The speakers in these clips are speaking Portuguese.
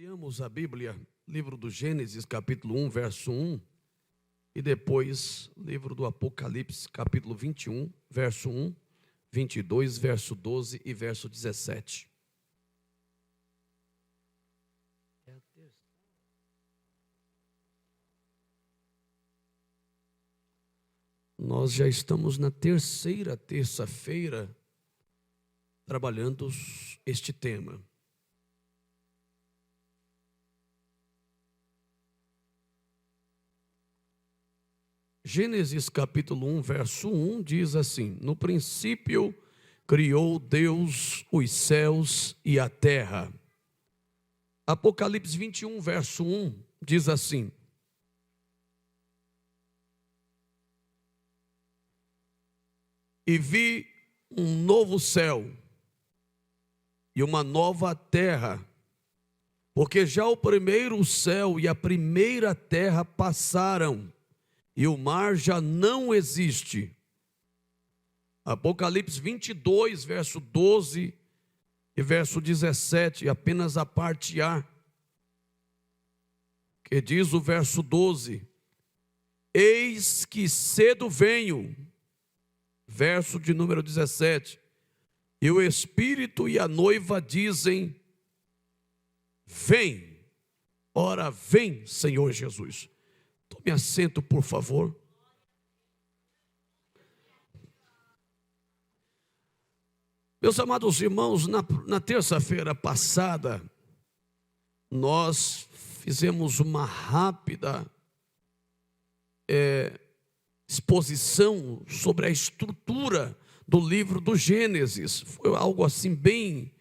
Leiamos a Bíblia, livro do Gênesis, capítulo 1, verso 1, e depois livro do Apocalipse, capítulo 21, verso 1, 22, verso 12 e verso 17. Nós já estamos na terceira terça-feira trabalhando este tema. Gênesis capítulo 1, verso 1 diz assim: no princípio criou Deus os céus e a terra. Apocalipse 21, verso 1 diz assim: e vi um novo céu e uma nova terra, porque já o primeiro céu e a primeira terra passaram, e o mar já não existe. Apocalipse 22, verso 12 e verso 17, apenas a parte A, que diz o verso 12: eis que cedo venho, verso de número 17, e o Espírito e a noiva dizem: vem. Ora, vem, Senhor Jesus. Tome assento, por favor. Meus amados irmãos, na terça-feira passada, nós fizemos uma rápida exposição sobre a estrutura do livro do Gênesis. Foi algo assim bem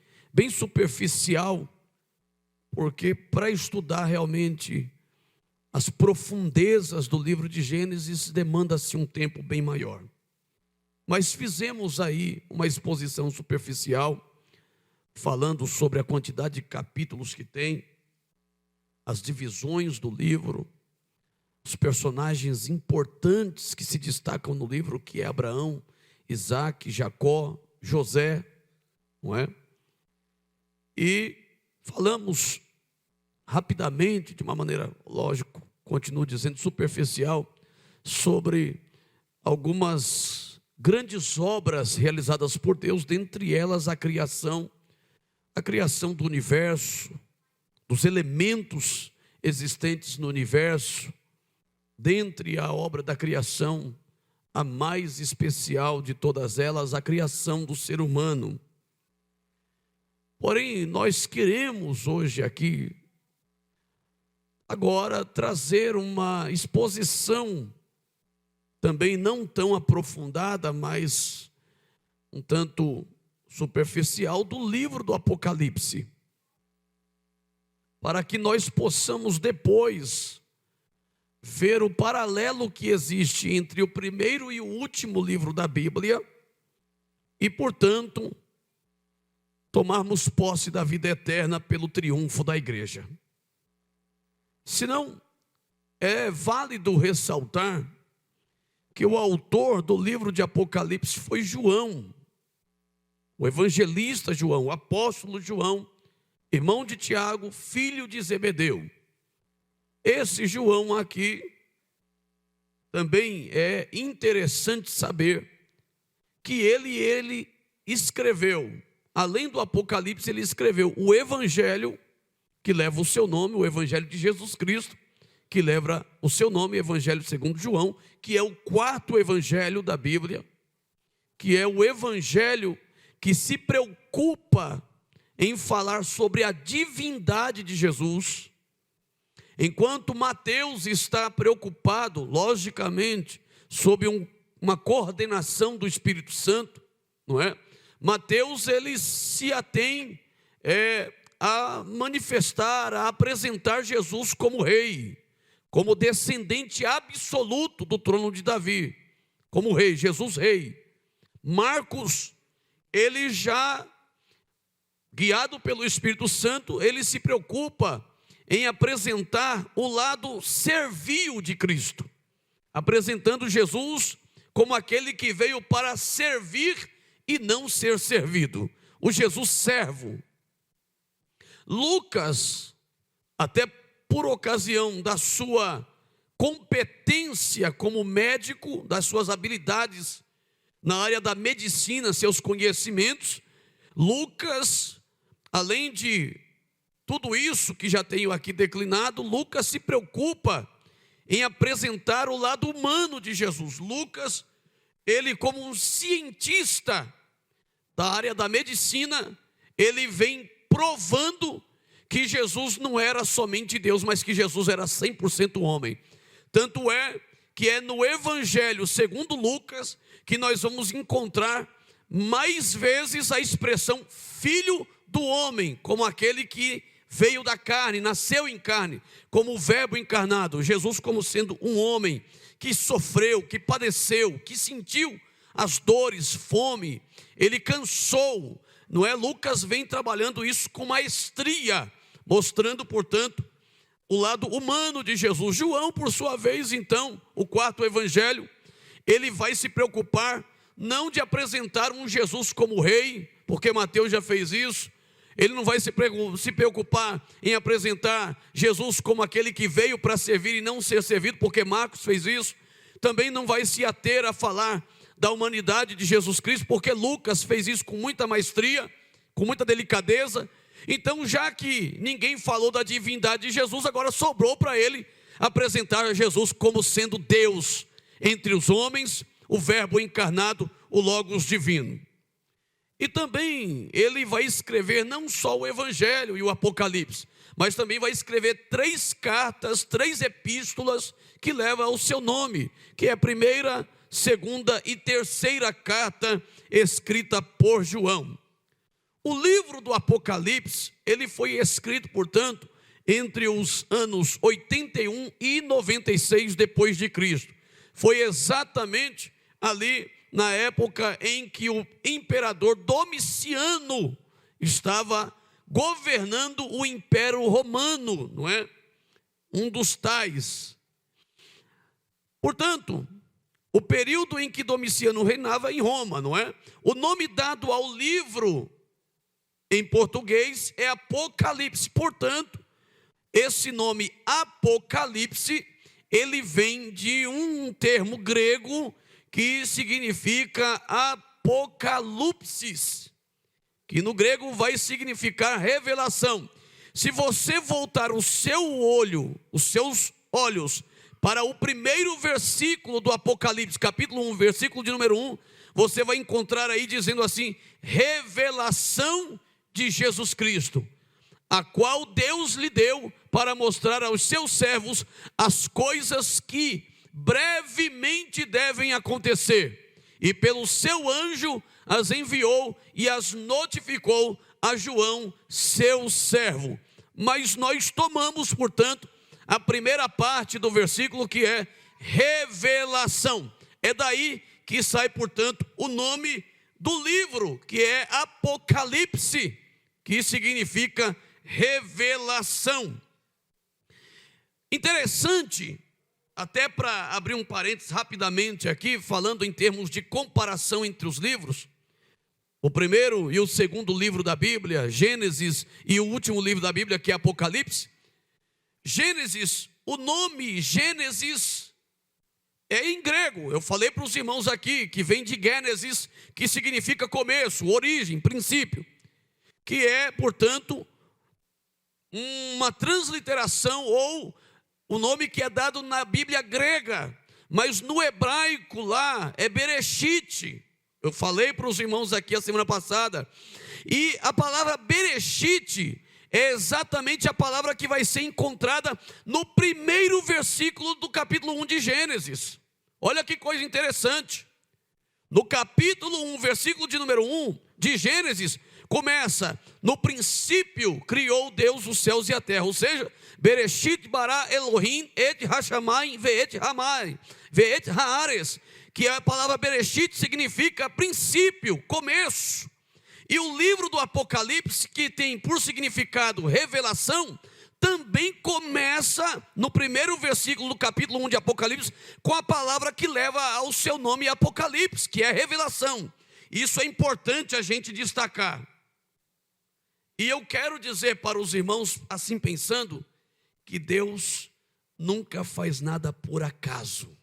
superficial, porque para estudar realmente as profundezas do livro de Gênesis demanda-se um tempo bem maior. Mas fizemos aí uma exposição superficial, falando sobre a quantidade de capítulos que tem, as divisões do livro, os personagens importantes que se destacam no livro, que é Abraão, Isaac, Jacó, José, não é? E falamos rapidamente, de uma maneira, lógico, continuo dizendo superficial, sobre algumas grandes obras realizadas por Deus, dentre elas a criação do universo, dos elementos existentes no universo. Dentre a obra da criação, a mais especial de todas elas, a criação do ser humano. Porém, nós queremos hoje aqui, agora, trazer uma exposição, também não tão aprofundada, mas um tanto superficial, do livro do Apocalipse, para que nós possamos depois ver o paralelo que existe entre o primeiro e o último livro da Bíblia e, portanto, tomarmos posse da vida eterna pelo triunfo da igreja. Senão, é válido ressaltar que o autor do livro de Apocalipse foi João, o evangelista João, o apóstolo João, irmão de Tiago, filho de Zebedeu. Esse João aqui, também é interessante saber que ele escreveu, além do Apocalipse, ele escreveu o Evangelho, que leva o seu nome, o Evangelho de Jesus Cristo, que leva o seu nome, Evangelho segundo João, que é o quarto Evangelho da Bíblia, que é o Evangelho que se preocupa em falar sobre a divindade de Jesus, enquanto Mateus está preocupado, logicamente, sob uma coordenação do Espírito Santo, não é? Mateus, ele se atém a manifestar, a apresentar Jesus como rei, como descendente absoluto do trono de Davi, como rei, Jesus rei. Marcos, ele já, guiado pelo Espírito Santo, ele se preocupa em apresentar o lado servil de Cristo, apresentando Jesus como aquele que veio para servir e não ser servido, o Jesus servo. Lucas até por ocasião da sua competência como médico, das suas habilidades na área da medicina, seus conhecimentos, Lucas, além de tudo isso que já tenho aqui declinado, Lucas se preocupa em apresentar o lado humano de Jesus. Lucas, ele como um cientista da área da medicina, ele vem provando que Jesus não era somente Deus, mas que Jesus era 100% homem. Tanto é que é no Evangelho segundo Lucas que nós vamos encontrar mais vezes a expressão filho do homem, como aquele que veio da carne, nasceu em carne, como o verbo encarnado, Jesus como sendo um homem que sofreu, que padeceu, que sentiu as dores, fome, ele cansou, não é? Lucas vem trabalhando isso com maestria, mostrando, portanto, o lado humano de Jesus. João, por sua vez, então, o quarto evangelho, ele vai se preocupar não de apresentar um Jesus como rei, porque Mateus já fez isso. Ele não vai se preocupar em apresentar Jesus como aquele que veio para servir e não ser servido, porque Marcos fez isso. Também não vai se ater a falar da humanidade de Jesus Cristo, porque Lucas fez isso com muita maestria, com muita delicadeza. Então, já que ninguém falou da divindade de Jesus, agora sobrou para ele apresentar Jesus como sendo Deus entre os homens, o verbo encarnado, o Logos divino. E também ele vai escrever não só o Evangelho e o Apocalipse, mas também vai escrever 3 cartas, 3 epístolas que levam ao seu nome, que é a primeira, segunda e terceira carta escrita por João. O livro do Apocalipse, ele foi escrito, portanto, entre os anos 81 e 96 depois de Cristo. Foi exatamente ali na época em que o imperador Domiciano estava governando o Império Romano, não é? Um dos tais. Portanto, o período em que Domiciano reinava em Roma, não é? O nome dado ao livro em português é Apocalipse. Portanto, esse nome Apocalipse, ele vem de um termo grego que significa apocalipsis, que no grego vai significar revelação. Se você voltar o seu olho, os seus olhos para o primeiro versículo do Apocalipse, capítulo 1, versículo de número 1, você vai encontrar aí dizendo assim: revelação de Jesus Cristo, a qual Deus lhe deu para mostrar aos seus servos as coisas que brevemente devem acontecer, e pelo seu anjo as enviou e as notificou a João, seu servo. Mas nós tomamos, portanto, a primeira parte do versículo, que é revelação. É daí que sai, portanto, o nome do livro, que é Apocalipse, que significa revelação. Interessante, até para abrir um parênteses rapidamente aqui, falando em termos de comparação entre os livros, o primeiro e o segundo livro da Bíblia, Gênesis, e o último livro da Bíblia, que é Apocalipse. Gênesis, o nome Gênesis é em grego. Eu falei para os irmãos aqui que vem de Gênesis, que significa começo, origem, princípio, que é, portanto, uma transliteração ou o nome que é dado na Bíblia grega, mas no hebraico lá é Bereshit. Eu falei para os irmãos aqui a semana passada, e a palavra Bereshit é exatamente a palavra que vai ser encontrada no primeiro versículo do capítulo 1 de Gênesis. Olha que coisa interessante. No capítulo 1, versículo de número 1 de Gênesis, começa: no princípio criou Deus os céus e a terra. Ou seja, Bereshit bara Elohim et hashamayim ve'et hamai ve'et haares, que a palavra Bereshit significa princípio, começo. E o livro do Apocalipse, que tem por significado revelação, também começa no primeiro versículo do capítulo 1 de Apocalipse com a palavra que leva ao seu nome Apocalipse, que é revelação. Isso é importante a gente destacar. E eu quero dizer para os irmãos, assim pensando, que Deus nunca faz nada por acaso.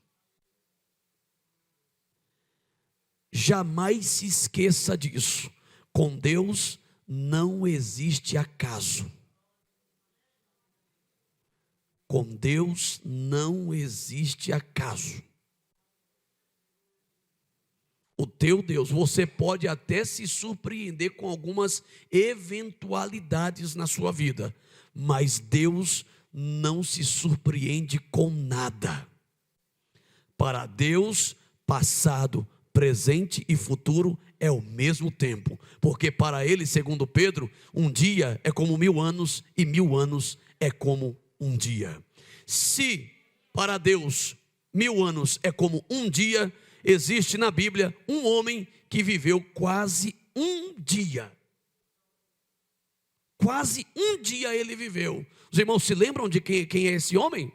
Jamais se esqueça disso. Com Deus não existe acaso. Com Deus não existe acaso. O teu Deus, você pode até se surpreender com algumas eventualidades na sua vida, mas Deus não se surpreende com nada. Para Deus, passado, presente e futuro é o mesmo tempo, porque para Ele, segundo Pedro, um dia é como 1000 anos e 1000 anos é como um dia. Se para Deus 1000 anos é como um dia, existe na Bíblia um homem que viveu quase um dia. Quase um dia ele viveu. Os irmãos se lembram de quem é esse homem?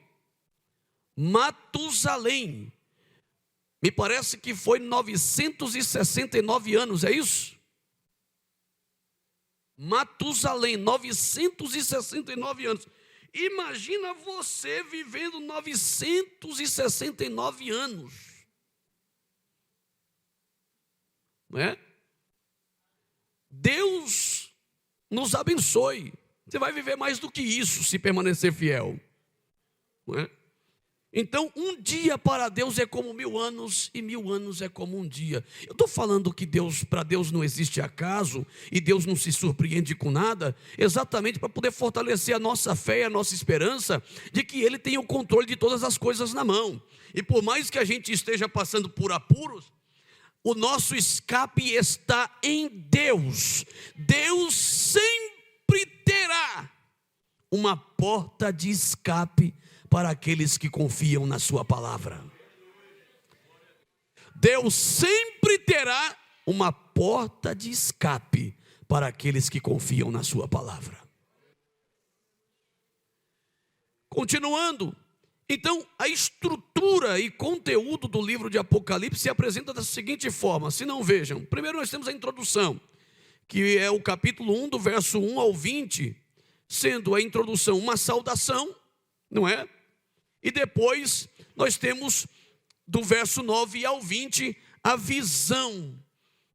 Matusalém. Me parece que foi 969 anos, é isso? Matusalém, 969 anos. Imagina você vivendo 969 anos. Não é? Deus nos abençoe. Você vai viver mais do que isso se permanecer fiel. Não é? Então, um dia para Deus é como 1000 anos e 1000 anos é como um dia. Eu estou falando que para Deus não existe acaso e Deus não se surpreende com nada, exatamente para poder fortalecer a nossa fé e a nossa esperança de que Ele tem o controle de todas as coisas na mão. E por mais que a gente esteja passando por apuros, o nosso escape está em Deus. Deus sempre terá uma porta de escape para aqueles que confiam na sua palavra. Deus sempre terá uma porta de escape para aqueles que confiam na sua palavra. Continuando, então a estrutura e conteúdo do livro de Apocalipse se apresenta da seguinte forma, se não vejam. Primeiro nós temos a introdução, que é o capítulo 1, do verso 1 ao 20, sendo a introdução uma saudação, não é? E depois nós temos do verso 9 ao 20 a visão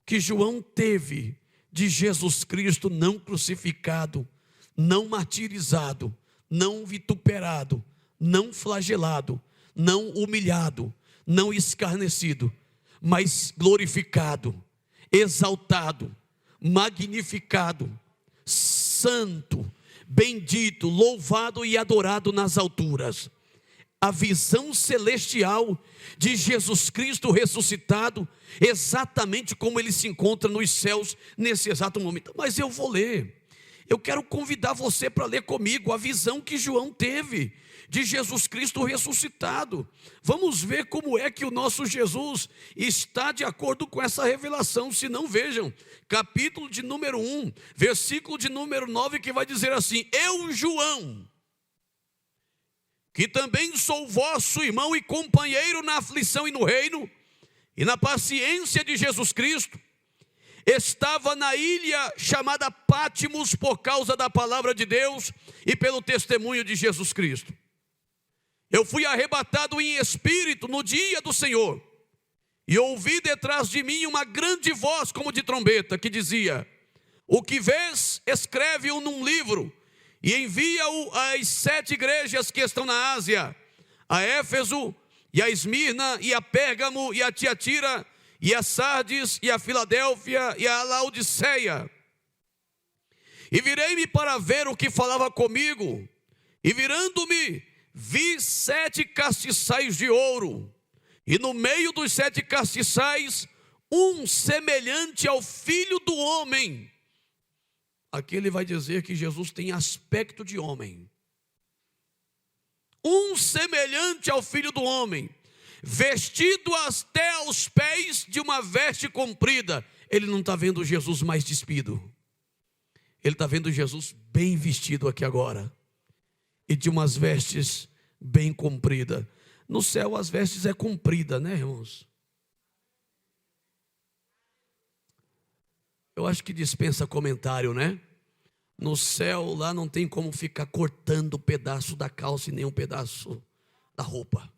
que João teve de Jesus Cristo não crucificado, não martirizado, não vituperado, não flagelado, não humilhado, não escarnecido, mas glorificado, exaltado, magnificado, santo, bendito, louvado e adorado nas alturas. A visão celestial de Jesus Cristo ressuscitado, exatamente como Ele se encontra nos céus nesse exato momento. Mas eu vou ler, eu quero convidar você para ler comigo a visão que João teve de Jesus Cristo ressuscitado. Vamos ver como é que o nosso Jesus está de acordo com essa revelação. Se não, vejam, capítulo de número 1, versículo de número 9, que vai dizer assim: eu, João, que também sou vosso irmão e companheiro na aflição e no reino, e na paciência de Jesus Cristo, estava na ilha chamada Pátimos por causa da palavra de Deus e pelo testemunho de Jesus Cristo. Eu fui arrebatado em espírito no dia do Senhor, e ouvi detrás de mim uma grande voz como de trombeta, que dizia: o que vês, escreve-o num livro, e envia-o às 7 igrejas que estão na Ásia, a Éfeso, e a Esmirna, e a Pérgamo, e a Tiatira, e a Sardes, e a Filadélfia, e a Laodiceia. E virei-me para ver o que falava comigo, e virando-me, vi 7 castiçais de ouro, e no meio dos 7 castiçais, um semelhante ao Filho do Homem. Aqui ele vai dizer que Jesus tem aspecto de homem. Um semelhante ao Filho do Homem, vestido até aos pés de uma veste comprida. Ele não está vendo Jesus mais despido. Ele está vendo Jesus bem vestido aqui agora. E de umas vestes bem compridas. No céu as vestes é comprida, né, irmãos? Eu acho que dispensa comentário, né? No céu, lá não tem como ficar cortando um pedaço da calça e nem um pedaço da roupa.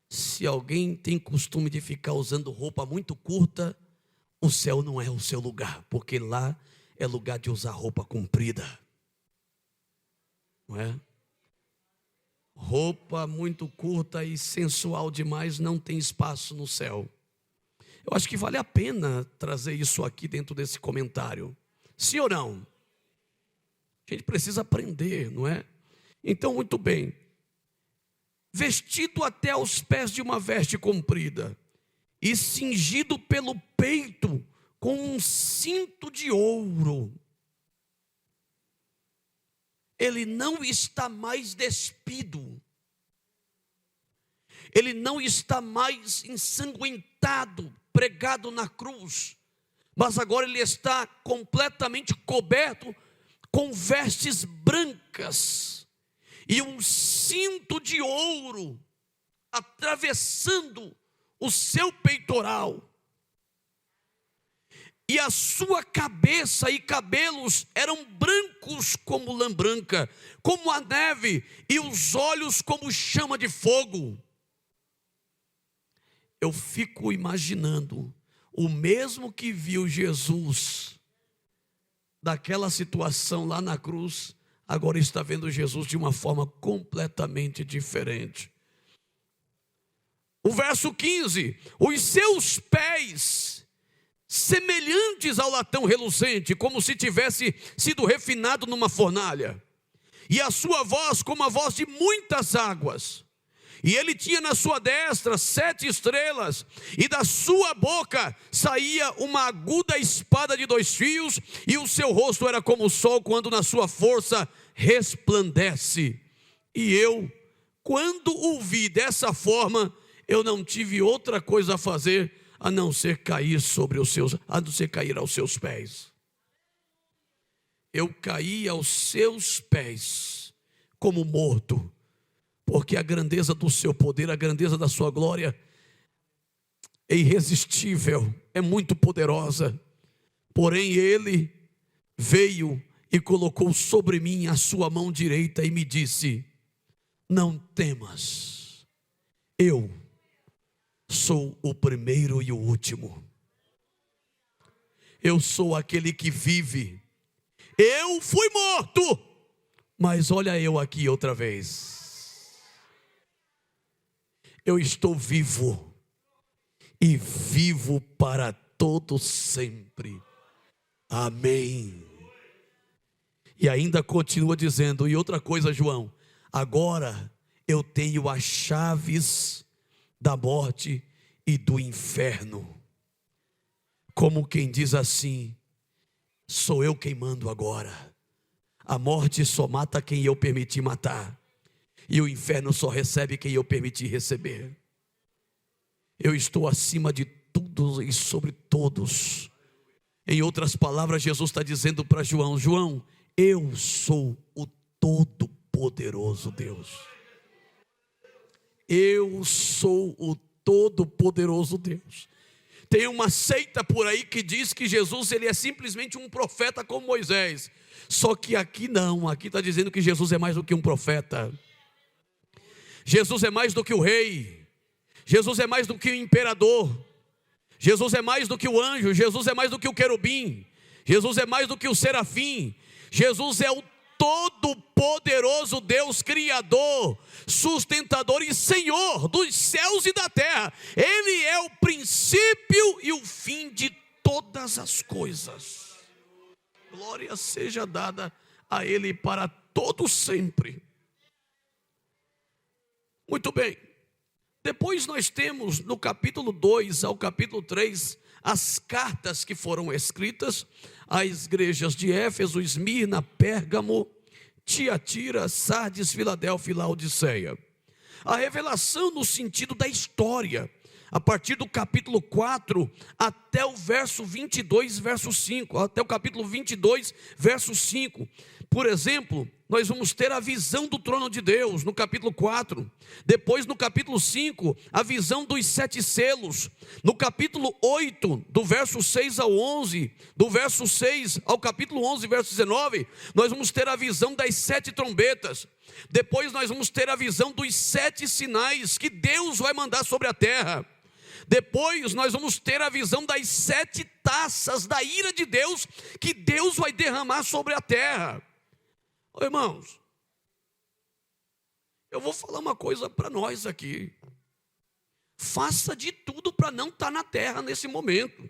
Se alguém tem costume de ficar usando roupa muito curta, o céu não é o seu lugar, porque lá é lugar de usar roupa comprida. Não é? Roupa muito curta e sensual demais não tem espaço no céu. Eu acho que vale a pena trazer isso aqui dentro desse comentário. Sim ou não? A gente precisa aprender, não é? Então, muito bem. Vestido até aos pés de uma veste comprida e cingido pelo peito com um cinto de ouro. Ele não está mais despido. Ele não está mais ensanguentado, pregado na cruz. Mas agora ele está completamente coberto com vestes brancas e um cinto de ouro atravessando o seu peitoral. E a sua cabeça e cabelos eram brancos como lã branca, como a neve, e os olhos como chama de fogo. Eu fico imaginando, o mesmo que viu Jesus daquela situação lá na cruz, agora está vendo Jesus de uma forma completamente diferente. O verso 15, os seus pés semelhantes ao latão reluzente, como se tivesse sido refinado numa fornalha, e a sua voz como a voz de muitas águas. E ele tinha na sua destra 7 estrelas, e da sua boca saía uma aguda espada de 2 fios, e o seu rosto era como o sol quando na sua força resplandece. E eu, quando o vi dessa forma, eu não tive outra coisa a fazer a não ser cair aos seus pés. Eu caí aos seus pés como morto, porque a grandeza do seu poder, a grandeza da sua glória é irresistível, é muito poderosa. Porém ele veio e colocou sobre mim a sua mão direita e me disse: não temas, eu sou o primeiro e o último. Eu sou aquele que vive. Eu fui morto, mas olha eu aqui outra vez. Eu estou vivo e vivo para todo sempre. Amém. E ainda continua dizendo, e outra coisa, João, agora eu tenho as chaves da morte e do inferno. Como quem diz assim, sou eu quem mando agora. A morte só mata quem eu permiti matar, e o inferno só recebe quem eu permiti receber. Eu estou acima de tudo e sobre todos. Em outras palavras, Jesus está dizendo para João: João, eu sou o Todo-Poderoso Deus. Eu sou o Todo-Poderoso Deus. Tem uma seita por aí que diz que Jesus ele é simplesmente um profeta como Moisés. Só que aqui não, aqui está dizendo que Jesus é mais do que um profeta. Jesus é mais do que o rei. Jesus é mais do que o imperador. Jesus é mais do que o anjo. Jesus é mais do que o querubim. Jesus é mais do que o serafim. Jesus é o Todo-Poderoso Deus, Criador, sustentador e Senhor dos céus e da terra. Ele é o princípio e o fim de todas as coisas. Glória seja dada a Ele para todo sempre. Muito bem. Depois nós temos no capítulo 2 ao capítulo 3 as cartas que foram escritas às igrejas de Éfeso, Esmirna, Pérgamo, Tiatira, Sardes, Filadélfia e Laodiceia. A revelação no sentido da história, a partir do capítulo 4 até o verso 22, verso 5, até o capítulo 22, verso 5, Por exemplo, nós vamos ter a visão do trono de Deus no capítulo 4. Depois, no capítulo 5, a visão dos 7 selos. No capítulo 8, do verso 6 ao 11, do verso 6 ao capítulo 11, verso 19, nós vamos ter a visão das 7 trombetas. Depois nós vamos ter a visão dos 7 sinais que Deus vai mandar sobre a terra. Depois nós vamos ter a visão das 7 taças da ira de Deus que Deus vai derramar sobre a terra. Ô, irmãos, eu vou falar uma coisa para nós aqui. Faça de tudo para não estar na terra nesse momento.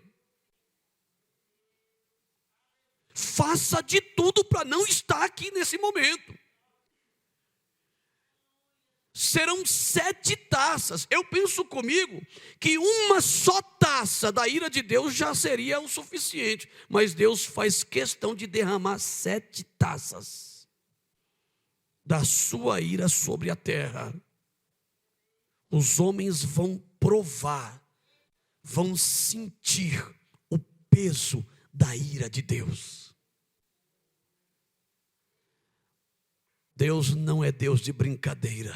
Faça de tudo para não estar aqui nesse momento. Serão 7 taças. Eu penso comigo que uma só taça da ira de Deus já seria o suficiente. Mas Deus faz questão de derramar 7 taças da sua ira sobre a terra. Os homens vão provar, vão sentir o peso da ira de Deus. Deus não é Deus de brincadeira.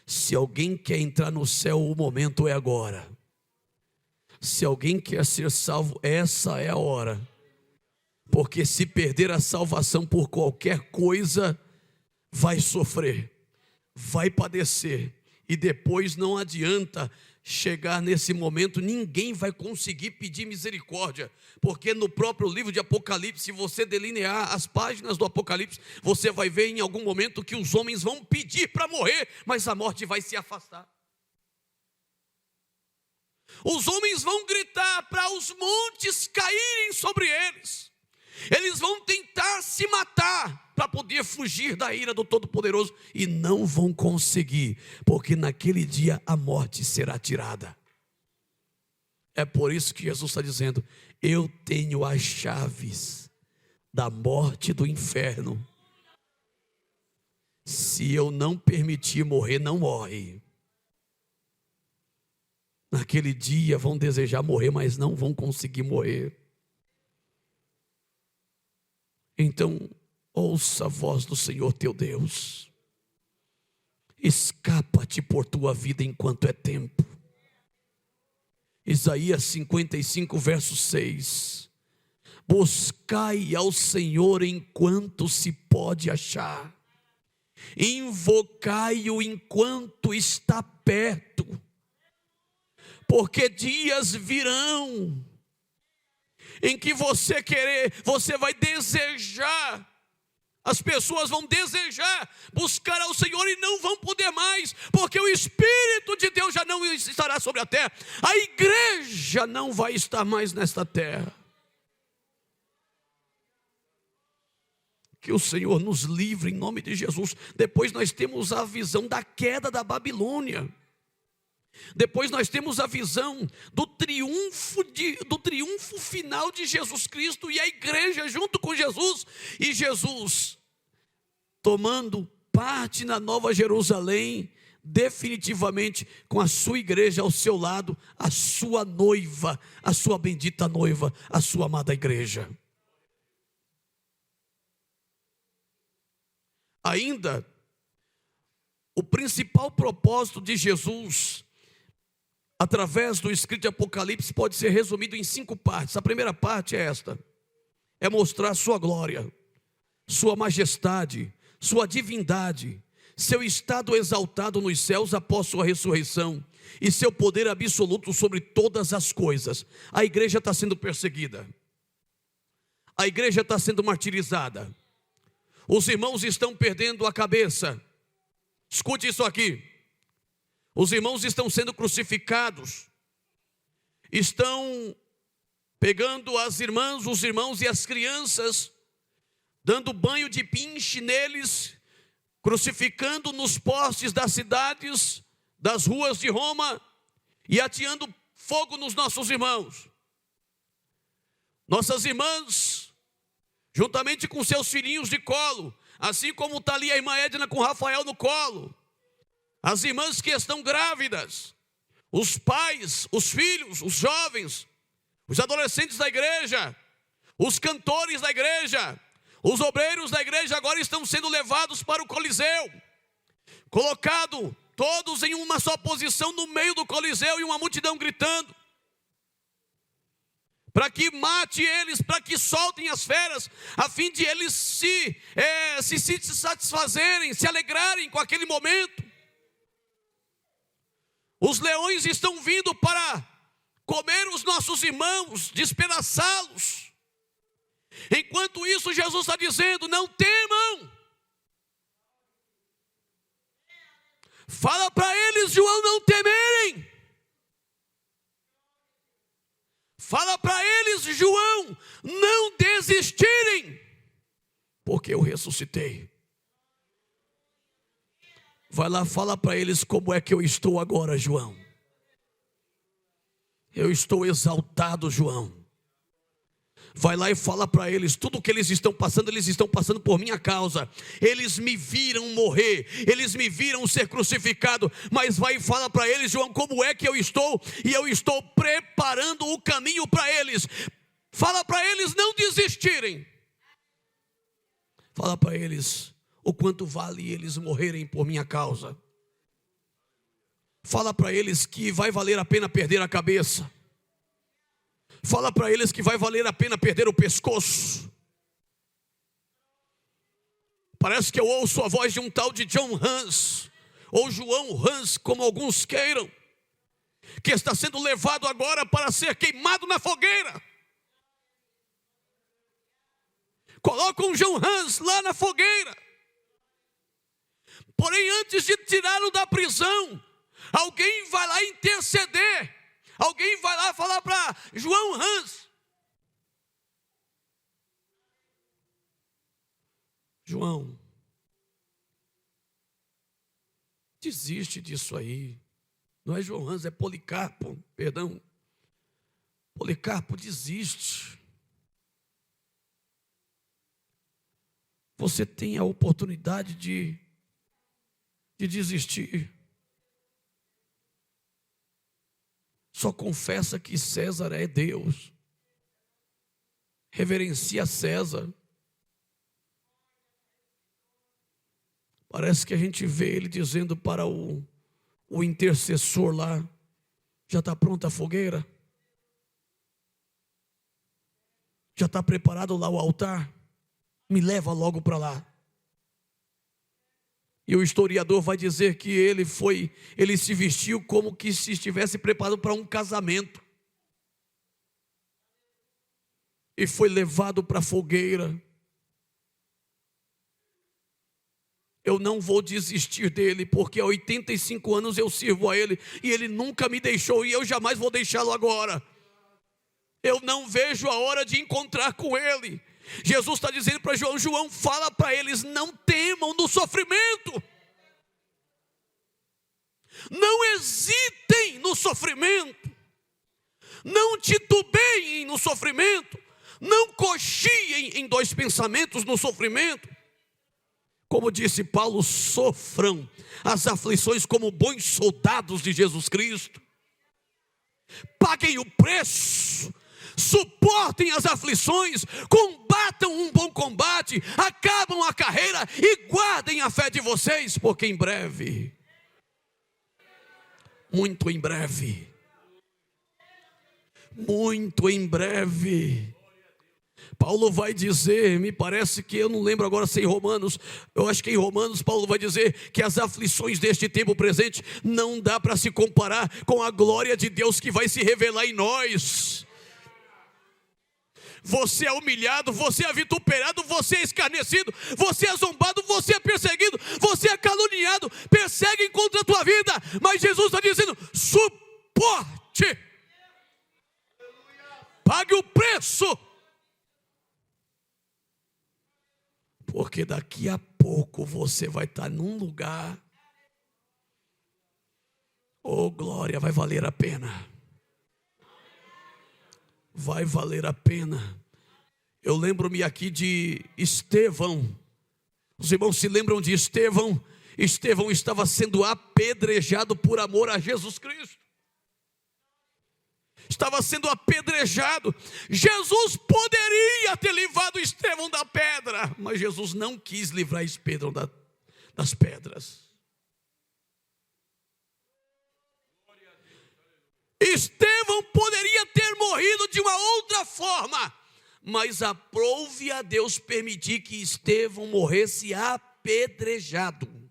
Se alguém quer entrar no céu, o momento é agora. Se alguém quer ser salvo, essa é a hora. Porque se perder a salvação por qualquer coisa, vai sofrer, vai padecer. E depois não adianta chegar nesse momento, ninguém vai conseguir pedir misericórdia. Porque no próprio livro de Apocalipse, se você delinear as páginas do Apocalipse, você vai ver em algum momento que os homens vão pedir para morrer, mas a morte vai se afastar. Os homens vão gritar para os montes caírem sobre eles. Eles vão tentar se matar para poder fugir da ira do Todo-Poderoso e não vão conseguir, porque naquele dia a morte será tirada. É por isso que Jesus está dizendo: eu tenho as chaves da morte e do inferno. Se eu não permitir morrer, não morre. Naquele dia vão desejar morrer, mas não vão conseguir morrer. Então, ouça a voz do Senhor teu Deus. Escapa-te por tua vida enquanto é tempo. Isaías 55, verso 6. Buscai ao Senhor enquanto se pode achar. Invocai-o enquanto está perto. Porque dias virão em que você vai desejar, as pessoas vão desejar buscar ao Senhor e não vão poder mais, porque o Espírito de Deus já não estará sobre a terra, a igreja não vai estar mais nesta terra. Que o Senhor nos livre em nome de Jesus. Depois nós temos a visão da queda da Babilônia. Depois nós temos a visão do triunfo final de Jesus Cristo e a igreja junto com Jesus. E Jesus tomando parte na Nova Jerusalém, definitivamente com a sua igreja ao seu lado, a sua noiva, a sua bendita noiva, a sua amada igreja. Ainda, o principal propósito de Jesus através do escrito de Apocalipse pode ser resumido em 5 partes. A primeira parte é esta: é mostrar sua glória, sua majestade, sua divindade, seu estado exaltado nos céus após sua ressurreição e seu poder absoluto sobre todas as coisas. A igreja está sendo perseguida, a igreja está sendo martirizada, os irmãos estão perdendo a cabeça. Escute isso aqui: os irmãos estão sendo crucificados, estão pegando as irmãs, os irmãos e as crianças, dando banho de pinche neles, crucificando nos postes das cidades, das ruas de Roma e ateando fogo nos nossos irmãos. Nossas irmãs, juntamente com seus filhinhos de colo, assim como está ali a irmã Edna com Rafael no colo, as irmãs que estão grávidas, os pais, os filhos, os jovens, os adolescentes da igreja, os cantores da igreja, Os obreiros da igreja agora estão sendo levados para o Coliseu, colocado todos em uma só posição no meio do Coliseu e uma multidão gritando, para que mate eles, para que soltem as feras, a fim de eles se satisfazerem, se alegrarem com aquele momento. Os leões estão vindo para comer os nossos irmãos, despedaçá-los. Enquanto isso, Jesus está dizendo: não temam. Fala para eles, João, não temerem. Fala para eles, João, não desistirem, porque eu ressuscitei. Vai lá, fala para eles como é que eu estou agora, João. Eu estou exaltado, João. Vai lá e fala para eles, tudo que eles estão passando por minha causa. Eles me viram morrer, eles me viram ser crucificado, mas vai e fala para eles, João, como é que eu estou, e eu estou preparando o caminho para eles. Fala para eles não desistirem. Fala para eles o quanto vale eles morrerem por minha causa. Fala para eles que vai valer a pena perder a cabeça. Fala para eles que vai valer a pena perder o pescoço. Parece que eu ouço a voz de um tal de John Hus, ou João Hus, como alguns queiram, que está sendo levado agora para ser queimado na fogueira. Colocam John Hus lá na fogueira. Porém, antes de tirá-lo da prisão, alguém vai lá interceder. Alguém vai lá falar para João Hus: João, desiste disso aí. Não é João Hus, é Policarpo, perdão. Policarpo, desiste. Você tem a oportunidade de desistir. Só confessa que César é Deus. Reverencia César. Parece que a gente vê ele dizendo para o intercessor lá: já está pronta a fogueira? Já está preparado lá o altar? Me leva logo para lá. E o historiador vai dizer que ele se vestiu como que se estivesse preparado para um casamento. E foi levado para a fogueira. Eu não vou desistir dele, porque há 85 anos eu sirvo a ele, e ele nunca me deixou, e eu jamais vou deixá-lo agora. Eu não vejo a hora de encontrar com ele. Jesus está dizendo para João: João, fala para eles, não temam no sofrimento. Não hesitem no sofrimento. Não titubeiem no sofrimento. Não cochiem em dois pensamentos no sofrimento. Como disse Paulo, sofram as aflições como bons soldados de Jesus Cristo. Paguem o preço. Suportem as aflições, combatam um bom combate, acabam a carreira e guardem a fé de vocês, porque em breve, muito em breve, Paulo vai dizer, me parece que, eu não lembro agora se é em Romanos, eu acho que em Romanos Paulo vai dizer que as aflições deste tempo presente não dá para se comparar com a glória de Deus que vai se revelar em nós. Você é humilhado, você é vituperado, você é escarnecido, você é zombado, você é perseguido, você é caluniado, perseguem contra a tua vida, mas Jesus está dizendo: suporte, pague o preço, porque daqui a pouco você vai estar num lugar, oh glória, vai valer a pena. Vai valer a pena. Eu lembro-me aqui de Estevão. Os irmãos se lembram de Estevão? Estevão estava sendo apedrejado por amor a Jesus Cristo. estava sendo apedrejado. Jesus poderia ter livrado Estevão da pedra, mas Jesus não quis livrar Estevão das pedras. Estevão poderia ter morrido de uma outra forma, mas aprove a Deus permitir que Estevão morresse apedrejado.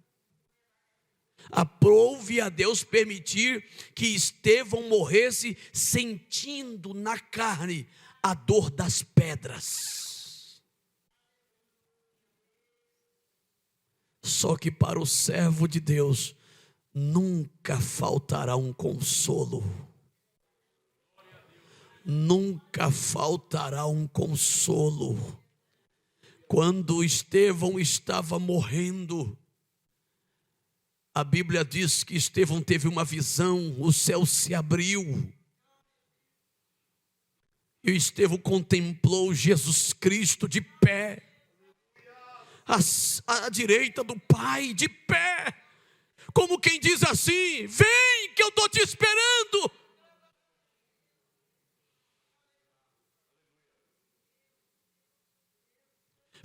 Aprove a Deus permitir que Estevão morresse sentindo na carne a dor das pedras. Só que para o servo de Deus nunca faltará um consolo. Nunca faltará um consolo. Quando Estevão estava morrendo, a Bíblia diz que Estevão teve uma visão, o céu se abriu. E Estevão contemplou Jesus Cristo de pé, à direita do Pai, de pé, como quem diz assim: vem que eu estou te esperando.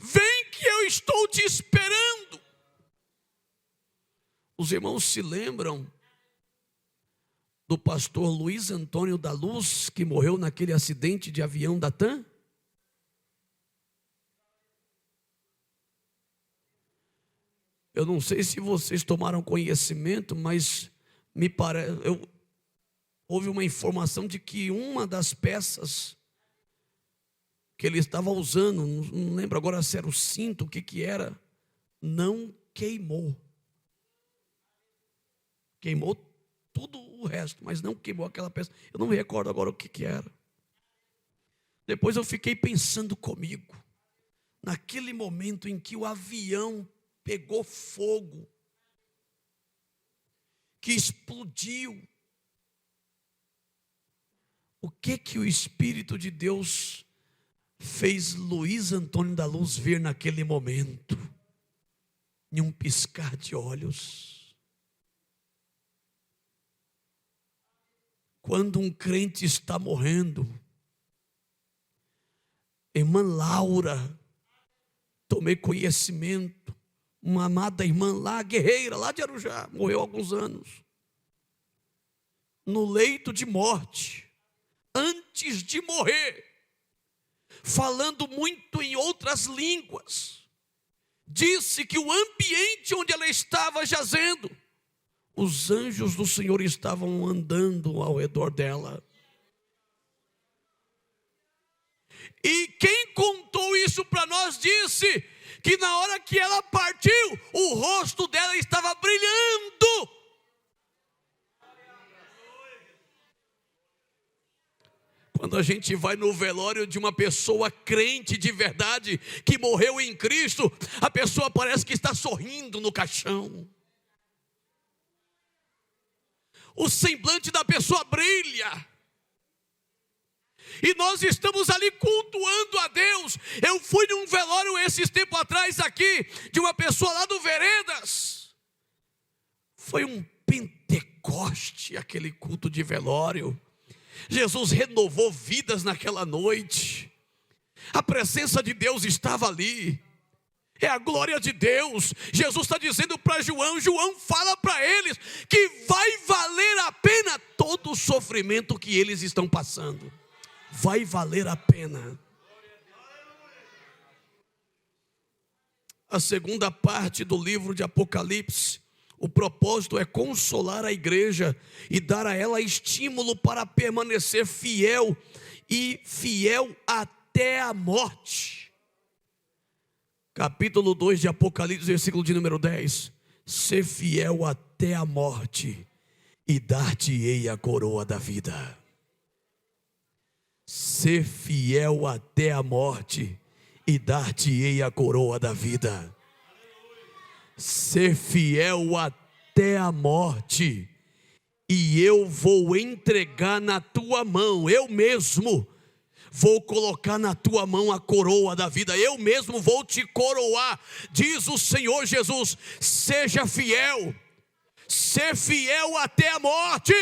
Vem que eu estou te esperando. Os irmãos se lembram do pastor Luiz Antônio da Luz, que morreu naquele acidente de avião da TAM? Eu não sei se vocês tomaram conhecimento, mas houve uma informação de que uma das peças que ele estava usando, não lembro agora se era o cinto, o que era, não queimou. Queimou tudo o resto, mas não queimou aquela peça. Eu não me recordo agora o que era. Depois eu fiquei pensando comigo, naquele momento em que o avião pegou fogo, que explodiu, o que o Espírito de Deus fez Luiz Antônio da Luz ver naquele momento? Em um piscar de olhos. Quando um crente está morrendo, irmã Laura, tomei conhecimento, uma amada irmã lá, guerreira, lá de Arujá, morreu há alguns anos, no leito de morte, antes de morrer, falando muito em outras línguas, disse que o ambiente onde ela estava jazendo, os anjos do Senhor estavam andando ao redor dela. E quem contou isso para nós disse que na hora que ela partiu, o rosto dela estava brilhando. Quando a gente vai no velório de uma pessoa crente de verdade, que morreu em Cristo, a pessoa parece que está sorrindo no caixão. O semblante da pessoa brilha. E nós estamos ali cultuando a Deus. Eu fui num velório esses tempos atrás aqui, de uma pessoa lá do Veredas. Foi um Pentecoste aquele culto de velório. Jesus renovou vidas naquela noite. A presença de Deus estava ali. É a glória de Deus. Jesus está dizendo para João, João fala para eles que vai valer a pena todo o sofrimento que eles estão passando. Vai valer a pena. A segunda parte do livro de Apocalipse, o propósito é consolar a igreja e dar a ela estímulo para permanecer fiel e fiel até a morte. Capítulo 2 de Apocalipse, versículo de número 10. Ser fiel até a morte e dar-te-ei a coroa da vida. Ser fiel até a morte e dar-te-ei a coroa da vida. Ser fiel até a morte e eu vou entregar na tua mão, eu mesmo vou colocar na tua mão a coroa da vida, eu mesmo vou te coroar, diz o Senhor Jesus. Seja fiel, ser fiel até a morte,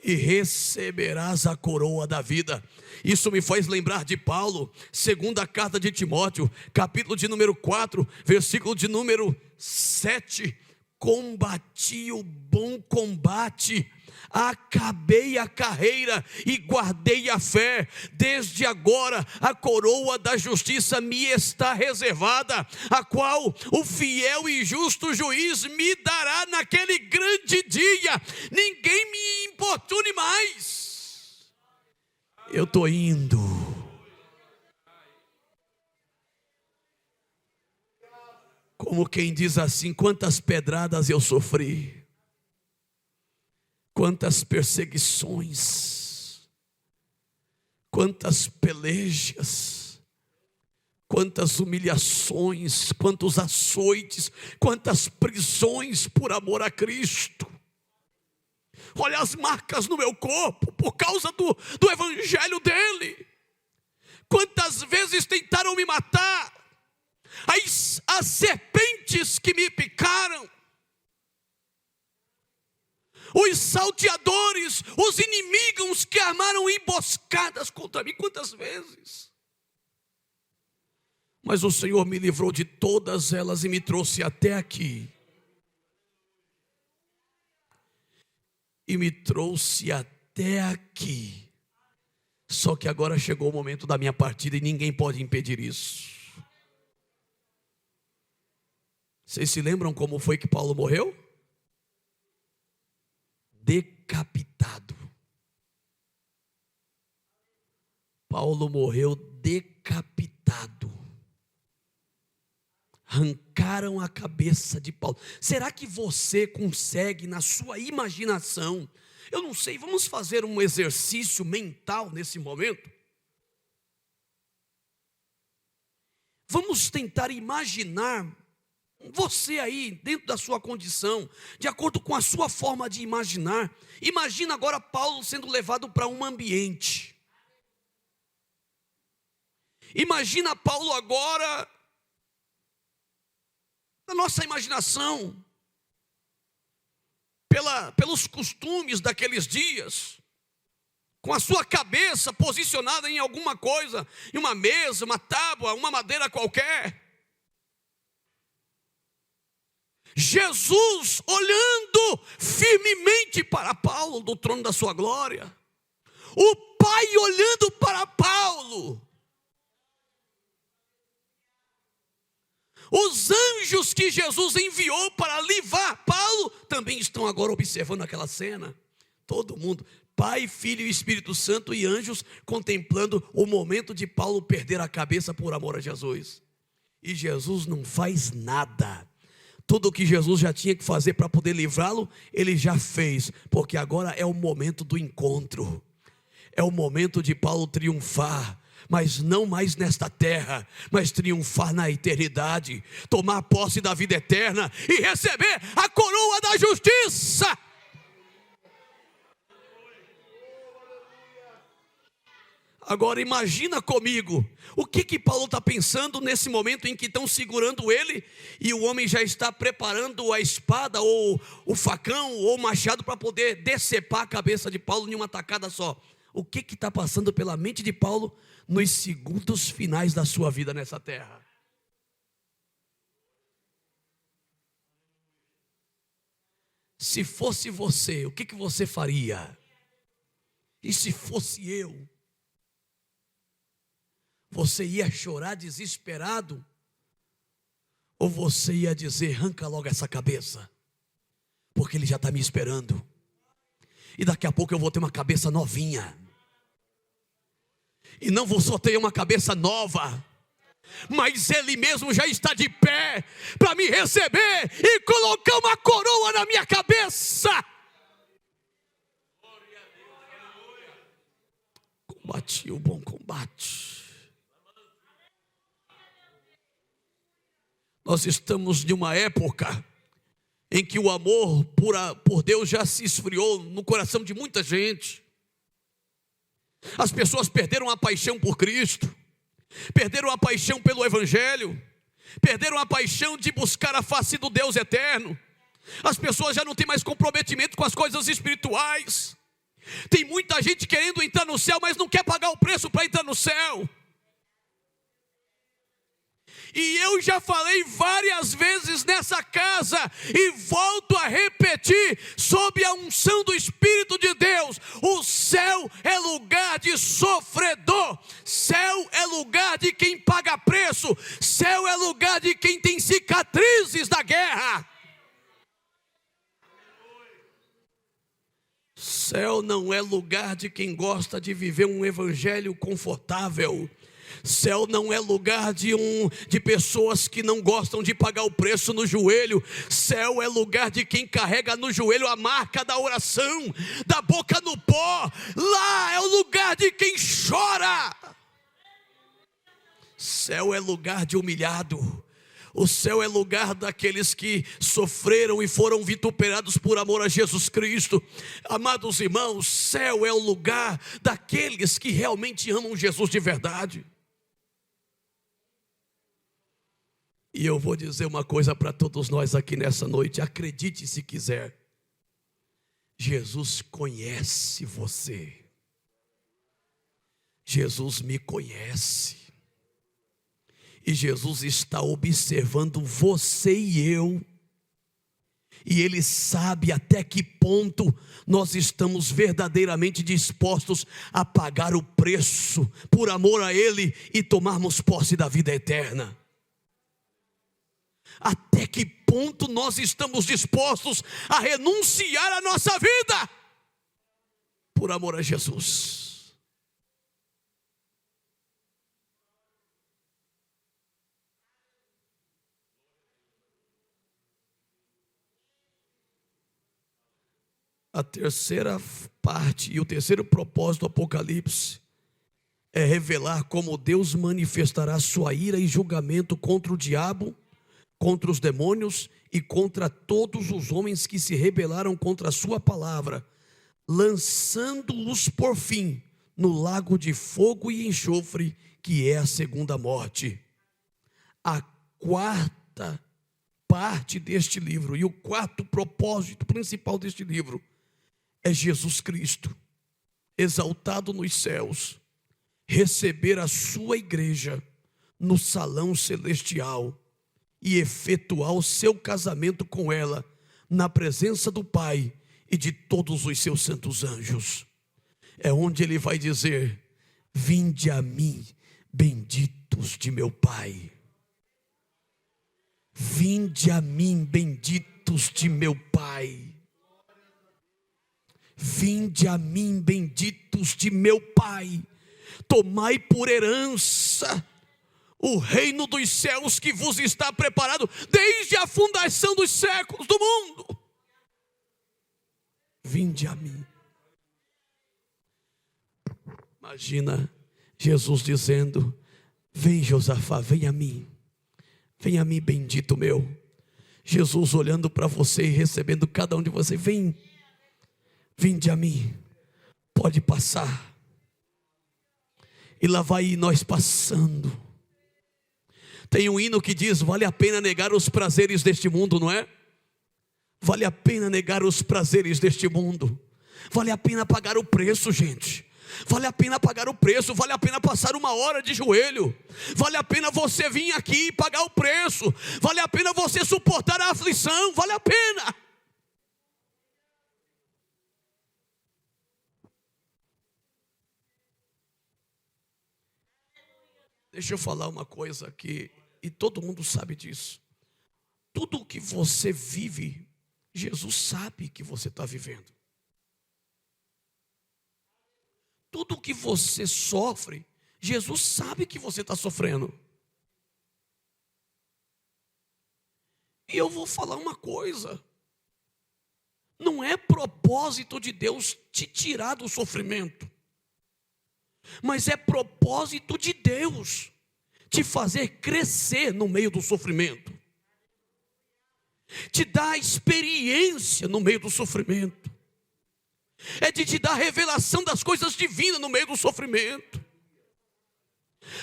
e receberás a coroa da vida. Isso me faz lembrar de Paulo, segunda carta de Timóteo, capítulo de número 4, versículo de número 7. Combati o bom combate, acabei a carreira e guardei a fé. Desde agora a coroa da justiça me está reservada, a qual o fiel e justo juiz me dará naquele grande dia. Ninguém me importune mais. Eu estou indo. Como quem diz assim: quantas pedradas eu sofri, quantas perseguições, quantas pelejas, quantas humilhações, quantos açoites, quantas prisões por amor a Cristo. Olha as marcas no meu corpo por causa do evangelho dele. Quantas vezes tentaram me matar, as serpentes que me picaram, os salteadores, os inimigos que armaram emboscadas contra mim, quantas vezes? Mas o Senhor me livrou de todas elas e me trouxe até aqui. E me trouxe até aqui. Só que agora chegou o momento da minha partida e ninguém pode impedir isso. Vocês se lembram como foi que Paulo morreu? Decapitado. Paulo morreu decapitado. Arrancaram a cabeça de Paulo. Será que você consegue, na sua imaginação, eu não sei, vamos fazer um exercício mental nesse momento? Vamos tentar imaginar você aí, dentro da sua condição, de acordo com a sua forma de imaginar. Imagina agora Paulo sendo levado para um ambiente. Imagina Paulo agora, na nossa imaginação, pelos costumes daqueles dias, com a sua cabeça posicionada em alguma coisa, em uma mesa, uma tábua, uma madeira qualquer. Jesus olhando firmemente para Paulo do trono da sua glória. O Pai olhando para Paulo. Os anjos que Jesus enviou para livrar Paulo também estão agora observando aquela cena. Todo mundo, Pai, Filho e Espírito Santo e anjos contemplando o momento de Paulo perder a cabeça por amor a Jesus. E Jesus não faz nada. Tudo o que Jesus já tinha que fazer para poder livrá-lo, ele já fez, porque agora é o momento do encontro. É o momento de Paulo triunfar, mas não mais nesta terra, mas triunfar na eternidade, tomar posse da vida eterna e receber a coroa da justiça. Agora imagina comigo, o que Paulo está pensando nesse momento em que estão segurando ele e o homem já está preparando a espada ou o facão ou o machado para poder decepar a cabeça de Paulo em uma tacada só. O que está passando pela mente de Paulo nos segundos finais da sua vida nessa terra? Se fosse você, o que você faria? E se fosse eu? Você ia chorar desesperado? Ou você ia dizer, arranca logo essa cabeça, porque ele já está me esperando. E daqui a pouco eu vou ter uma cabeça novinha. E não vou só ter uma cabeça nova, mas ele mesmo já está de pé para me receber e colocar uma coroa na minha cabeça. Combati o bom combate. Nós estamos de uma época em que o amor por Deus já se esfriou no coração de muita gente. As pessoas perderam a paixão por Cristo, perderam a paixão pelo Evangelho, perderam a paixão de buscar a face do Deus eterno. As pessoas já não têm mais comprometimento com as coisas espirituais. Tem muita gente querendo entrar no céu, mas não quer pagar o preço para entrar no céu. E eu já falei várias vezes nessa casa, e volto a repetir, sob a unção do Espírito de Deus: o céu é lugar de sofredor, céu é lugar de quem paga preço, céu é lugar de quem tem cicatrizes da guerra. Céu não é lugar de quem gosta de viver um evangelho confortável. Céu não é lugar de pessoas que não gostam de pagar o preço no joelho. Céu é lugar de quem carrega no joelho a marca da oração, da boca no pó. Lá é o lugar de quem chora. Céu é lugar de humilhado. O céu é lugar daqueles que sofreram e foram vituperados por amor a Jesus Cristo. Amados irmãos, céu é o lugar daqueles que realmente amam Jesus de verdade. E eu vou dizer uma coisa para todos nós aqui nessa noite: acredite se quiser, Jesus conhece você. Jesus me conhece. E Jesus está observando você e eu. E Ele sabe até que ponto nós estamos verdadeiramente dispostos a pagar o preço por amor a Ele e tomarmos posse da vida eterna. Até que ponto nós estamos dispostos a renunciar à nossa vida por amor a Jesus. A terceira parte e o terceiro propósito do Apocalipse é revelar como Deus manifestará sua ira e julgamento contra o diabo, contra os demônios e contra todos os homens que se rebelaram contra a sua palavra, lançando-os por fim no lago de fogo e enxofre, que é a segunda morte. A quarta parte deste livro e o quarto propósito principal deste livro é Jesus Cristo, exaltado nos céus, receber a sua igreja no salão celestial e efetuar o seu casamento com ela, na presença do Pai e de todos os seus santos anjos. É onde Ele vai dizer: vinde a mim, benditos de meu Pai. Vinde a mim, benditos de meu Pai. Vinde a mim, benditos de meu Pai, tomai por herança o reino dos céus que vos está preparado desde a fundação dos séculos do mundo. Vinde a mim. Imagina Jesus dizendo: vem, Josafá, vem a mim, bendito meu. Jesus olhando para você e recebendo cada um de vocês: vinde a mim, pode passar. E lá vai nós passando. Tem um hino que diz: vale a pena negar os prazeres deste mundo, não é? Vale a pena negar os prazeres deste mundo. Vale a pena pagar o preço, gente. Vale a pena pagar o preço, vale a pena passar uma hora de joelho. Vale a pena você vir aqui e pagar o preço. Vale a pena você suportar a aflição, vale a pena. Deixa eu falar uma coisa aqui, e todo mundo sabe disso. Tudo o que você vive, Jesus sabe que você está vivendo. Tudo o que você sofre, Jesus sabe que você está sofrendo. E eu vou falar uma coisa: não é propósito de Deus te tirar do sofrimento, mas é propósito de Deus te fazer crescer no meio do sofrimento, te dar experiência no meio do sofrimento, é de te dar revelação das coisas divinas no meio do sofrimento.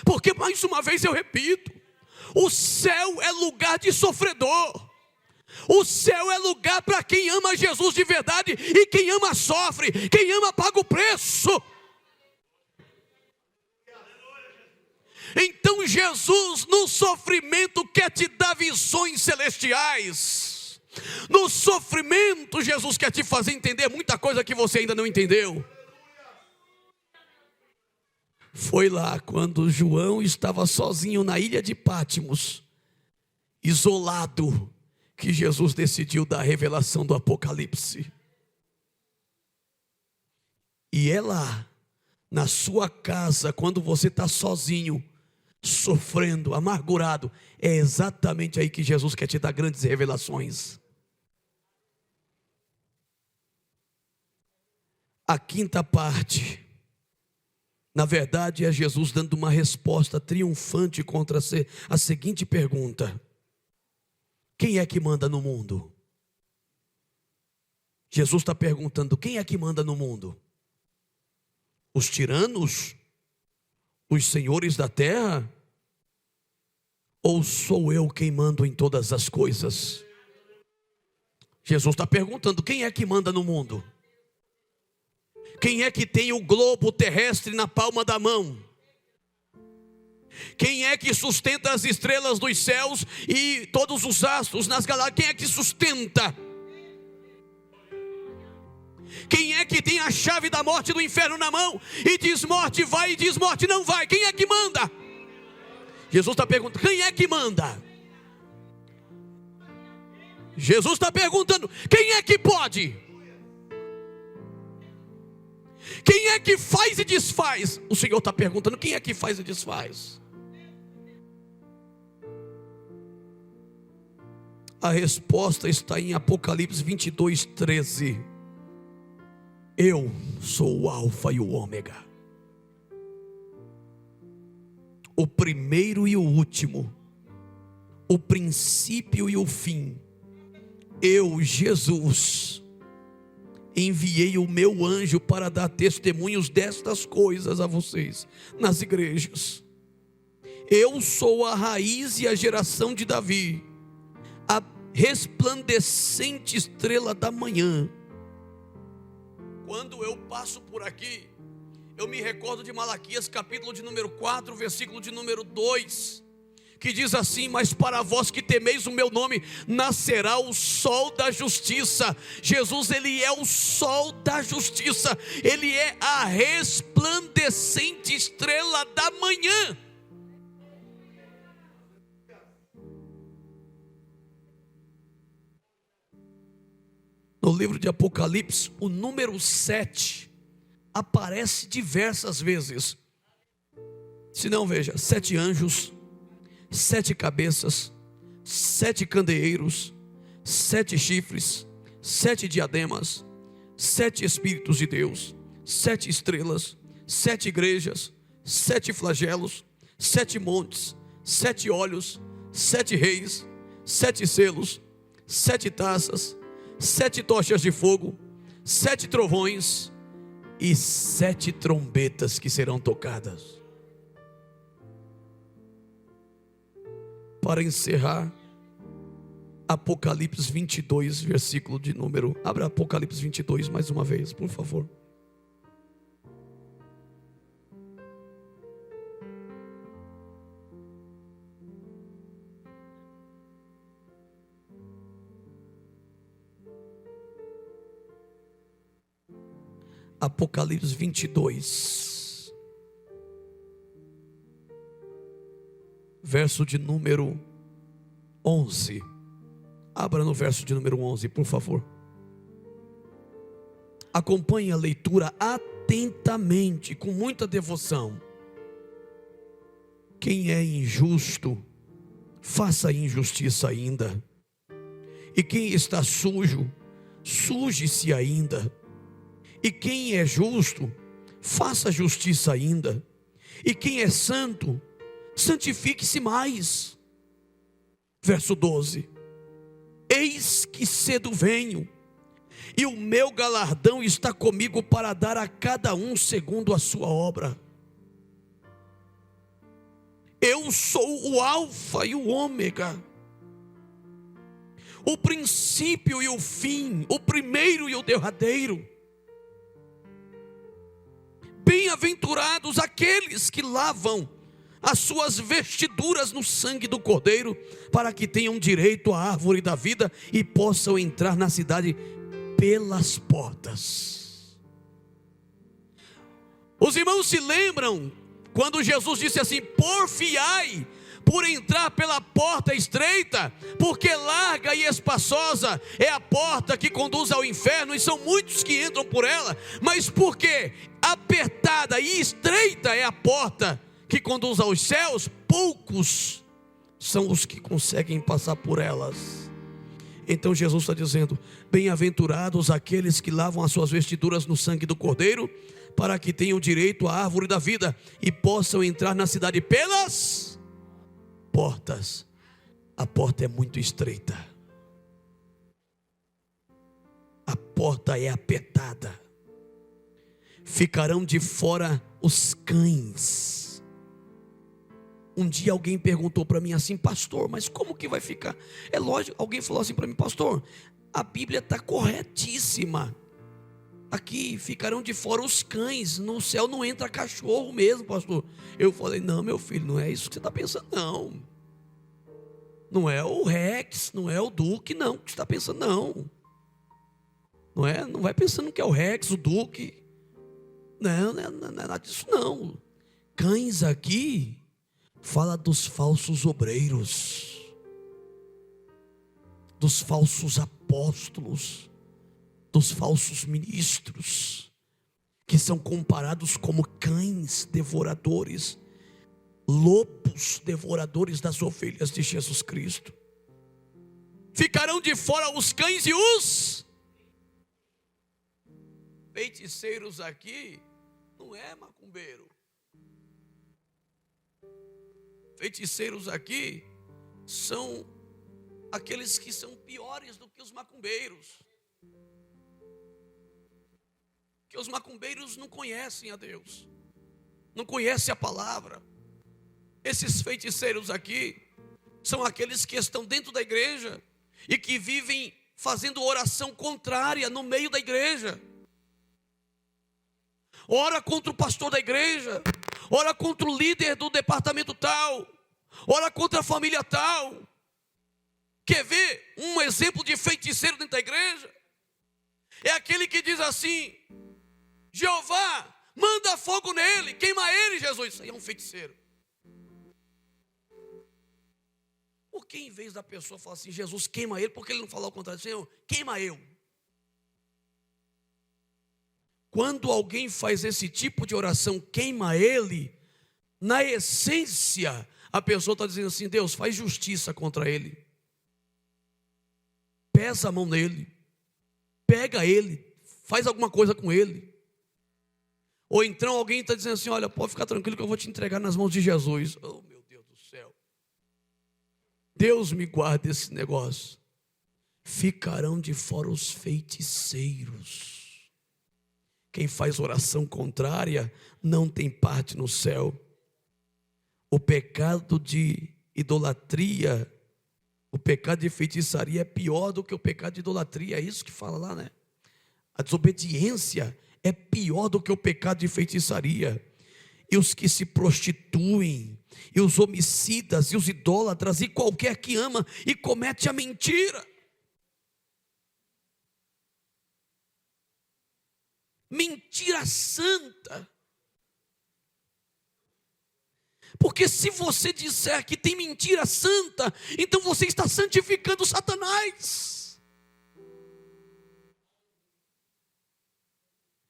Porque, mais uma vez eu repito, o céu é lugar de sofredor, O céu é lugar para quem ama Jesus de verdade, e quem ama sofre, quem ama paga o preço. Então Jesus no sofrimento quer te dar visões celestiais. No sofrimento Jesus quer te fazer entender muita coisa que você ainda não entendeu. Foi lá quando João estava sozinho na ilha de Patmos, isolado, que Jesus decidiu dar a revelação do Apocalipse. E é lá, na sua casa, quando você está sozinho, sofrendo, amargurado, é exatamente aí que Jesus quer te dar grandes revelações. A quinta parte, na verdade, é Jesus dando uma resposta triunfante contra a seguinte pergunta: quem é que manda no mundo? Jesus está perguntando: quem é que manda no mundo? Os tiranos? Os senhores da terra? Ou sou eu quem mando em todas as coisas? Jesus está perguntando: quem é que manda no mundo? Quem é que tem o globo terrestre na palma da mão? Quem é que sustenta as estrelas dos céus e todos os astros nas galáxias? Quem é que sustenta? Quem é que tem a chave da morte e do inferno na mão e diz morte vai e diz morte não vai? Quem é que manda? Jesus está perguntando: quem é que manda? Jesus está perguntando: quem é que pode? Quem é que faz e desfaz? O Senhor está perguntando: quem é que faz e desfaz? A resposta está em Apocalipse 22:13. Eu sou o Alfa e o Ômega, o primeiro e o último, o princípio e o fim. Eu, Jesus, enviei o meu anjo para dar testemunhos destas coisas a vocês nas igrejas. Eu sou a raiz e a geração de Davi, a resplandecente estrela da manhã. Quando eu passo por aqui, eu me recordo de Malaquias capítulo de número 4, versículo de número 2, que diz assim: mas para vós que temeis o meu nome, nascerá o sol da justiça. Jesus, ele é o sol da justiça, ele é a resplandecente estrela da manhã. No livro de Apocalipse, o número 7 aparece diversas vezes. Se não, veja: 7 anjos, 7 cabeças, 7 candeeiros, 7 chifres, 7 diademas, 7 Espíritos de Deus, 7 estrelas, 7 igrejas, 7 flagelos, 7 montes, 7 olhos, 7 reis, 7 selos, 7 taças, 7 tochas de fogo, 7 trovões e 7 trombetas que serão tocadas. Para encerrar, Apocalipse 22, versículo de número... Abra Apocalipse 22 mais uma vez, por favor. Apocalipse 22, verso de número 11. Abra no verso de número 11, por favor. Acompanhe a leitura atentamente, com muita devoção. Quem é injusto, faça injustiça ainda. E quem está sujo, suje-se ainda. E quem é justo, faça justiça ainda. E quem é santo, santifique-se mais. Verso 12. Eis que cedo venho, e o meu galardão está comigo para dar a cada um segundo a sua obra. Eu sou o Alfa e o Ômega, o princípio e o fim, o primeiro e o derradeiro. Bem-aventurados aqueles que lavam as suas vestiduras no sangue do Cordeiro, para que tenham direito à árvore da vida e possam entrar na cidade pelas portas. Os irmãos se lembram quando Jesus disse assim: porfiai por entrar pela porta estreita, porque larga e espaçosa é a porta que conduz ao inferno, e são muitos que entram por ela. Mas porque apertada e estreita é a porta que conduz aos céus, poucos são os que conseguem passar por elas. Então Jesus está dizendo: bem-aventurados aqueles que lavam as suas vestiduras no sangue do Cordeiro, para que tenham direito à árvore da vida e possam entrar na cidade pelas portas. A porta é muito estreita, a porta é apertada. Ficarão de fora os cães. Um dia alguém perguntou para mim assim: pastor, mas como que vai ficar? É lógico, alguém falou assim para mim: pastor, a Bíblia está corretíssima. Aqui ficarão de fora os cães, no céu não entra cachorro mesmo, pastor. Eu falei: não, meu filho, não é isso que você está pensando, não. Não é o Rex, não é o Duque, não, que você está pensando, não. Não vai pensando que é o Rex, o Duque. Não é nada disso, não. Cães aqui fala dos falsos obreiros, dos falsos apóstolos, dos falsos ministros, que são comparados como cães devoradores, lobos devoradores das ovelhas de Jesus Cristo. Ficarão de fora os cães e os feiticeiros. Aqui não é macumbeiro. Feiticeiros aqui são aqueles que são piores do que os macumbeiros. Que os macumbeiros não conhecem a Deus, não conhecem a palavra. Esses feiticeiros aqui são aqueles que estão dentro da igreja e que vivem fazendo oração contrária no meio da igreja. Ora contra o pastor da igreja, ora contra o líder do departamento tal, ora contra a família tal. Quer ver um exemplo de feiticeiro dentro da igreja? É aquele que diz assim: Jeová, manda fogo nele, queima ele, Jesus. Isso aí é um feiticeiro. Por que em vez da pessoa falar assim: Jesus, queima ele, porque ele não fala ao contrário? Senhor, queima eu. Quando alguém faz esse tipo de oração, queima ele, na essência, a pessoa está dizendo assim: Deus, faz justiça contra ele. Pesa a mão nele, pega ele, faz alguma coisa com ele. Ou então alguém está dizendo assim: olha, pode ficar tranquilo que eu vou te entregar nas mãos de Jesus. Oh, meu Deus do céu. Deus me guarde esse negócio. Ficarão de fora os feiticeiros. Quem faz oração contrária não tem parte no céu. O pecado de idolatria, o pecado de feitiçaria é pior do que o pecado de idolatria. É isso que fala lá, né? A desobediência é pior do que o pecado de feitiçaria. E os que se prostituem, e os homicidas, e os idólatras, e qualquer que ama e comete a mentira. Mentira santa. Porque se você disser que tem mentira santa, então você está santificando Satanás.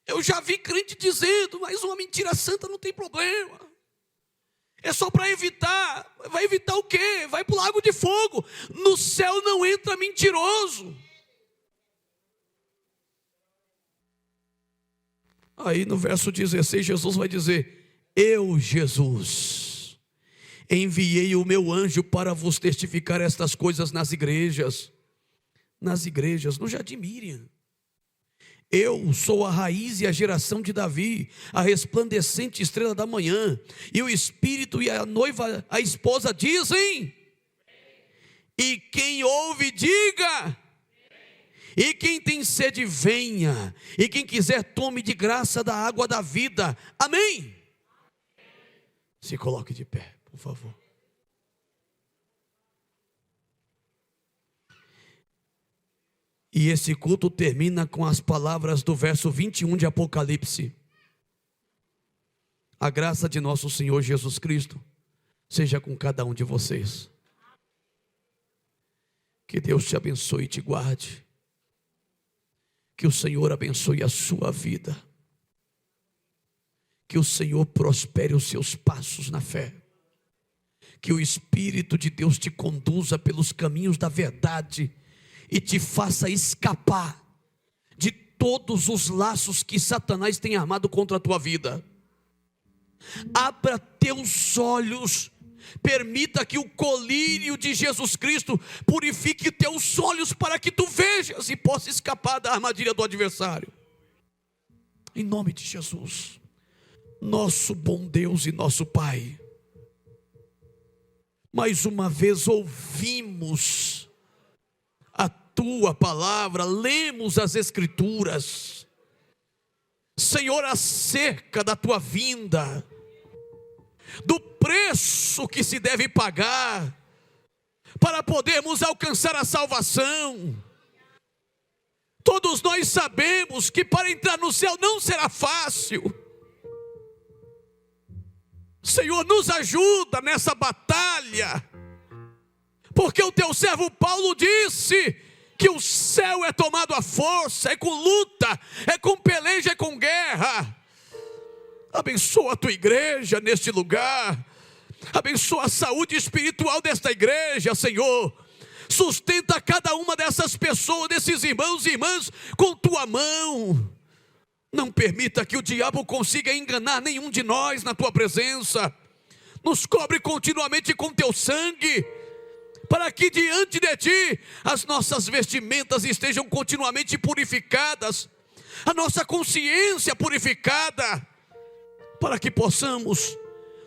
Eu já vi crente dizendo: mas uma mentira santa não tem problema. É só para evitar. Vai evitar o quê? Vai para o lago de fogo. No céu não entra mentiroso. Aí no verso 16 Jesus vai dizer: eu, Jesus, enviei o meu anjo para vos testificar estas coisas nas igrejas. Nas igrejas, no Jardim Miriam. Eu sou a raiz e a geração de Davi, a resplandecente estrela da manhã. E o Espírito e a noiva, a esposa, dizem: E quem ouve, diga. E quem tem sede, venha. E quem quiser, tome de graça da água da vida. Amém. Se coloque de pé, por favor. E esse culto termina com as palavras do verso 21 de Apocalipse. A graça de nosso Senhor Jesus Cristo seja com cada um de vocês. Que Deus te abençoe e te guarde. Que o Senhor abençoe a sua vida. Que o Senhor prospere os seus passos na fé. Que o Espírito de Deus te conduza pelos caminhos da verdade e te faça escapar de todos os laços que Satanás tem armado contra a tua vida. Abra teus olhos, permita que o colírio de Jesus Cristo purifique teus olhos para que tu vejas e possa escapar da armadilha do adversário. Em nome de Jesus, nosso bom Deus e nosso Pai, mais uma vez ouvimos a tua palavra, lemos as Escrituras, Senhor, acerca da tua vinda, do preço que se deve pagar para podermos alcançar a salvação. Todos nós sabemos que para entrar no céu não será fácil. Senhor, nos ajuda nessa batalha, porque o teu servo Paulo disse que o céu é tomado à força, é com luta, é com peleja, é com guerra. Abençoa a tua igreja neste lugar, abençoa a saúde espiritual desta igreja, Senhor. Sustenta cada uma dessas pessoas, desses irmãos e irmãs, com tua mão. Não permita que o diabo consiga enganar nenhum de nós na tua presença. Nos cobre continuamente com teu sangue, para que diante de ti as nossas vestimentas estejam continuamente purificadas, a nossa consciência purificada, para que possamos,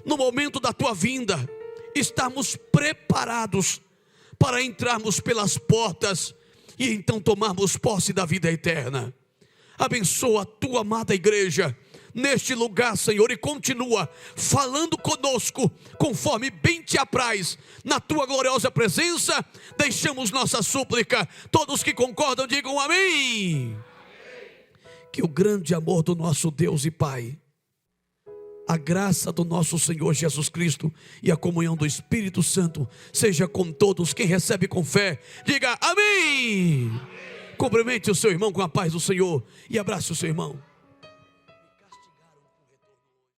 no momento da tua vinda, estarmos preparados para entrarmos pelas portas e então tomarmos posse da vida eterna. Abençoa a tua amada igreja neste lugar, Senhor, e continua falando conosco conforme bem te apraz. Na tua gloriosa presença deixamos nossa súplica. Todos que concordam digam amém. Que o grande amor do nosso Deus e Pai, a graça do nosso Senhor Jesus Cristo e a comunhão do Espírito Santo seja com todos. Quem recebe com fé, diga amém. Cumprimente o seu irmão com a paz do Senhor e abrace o seu irmão.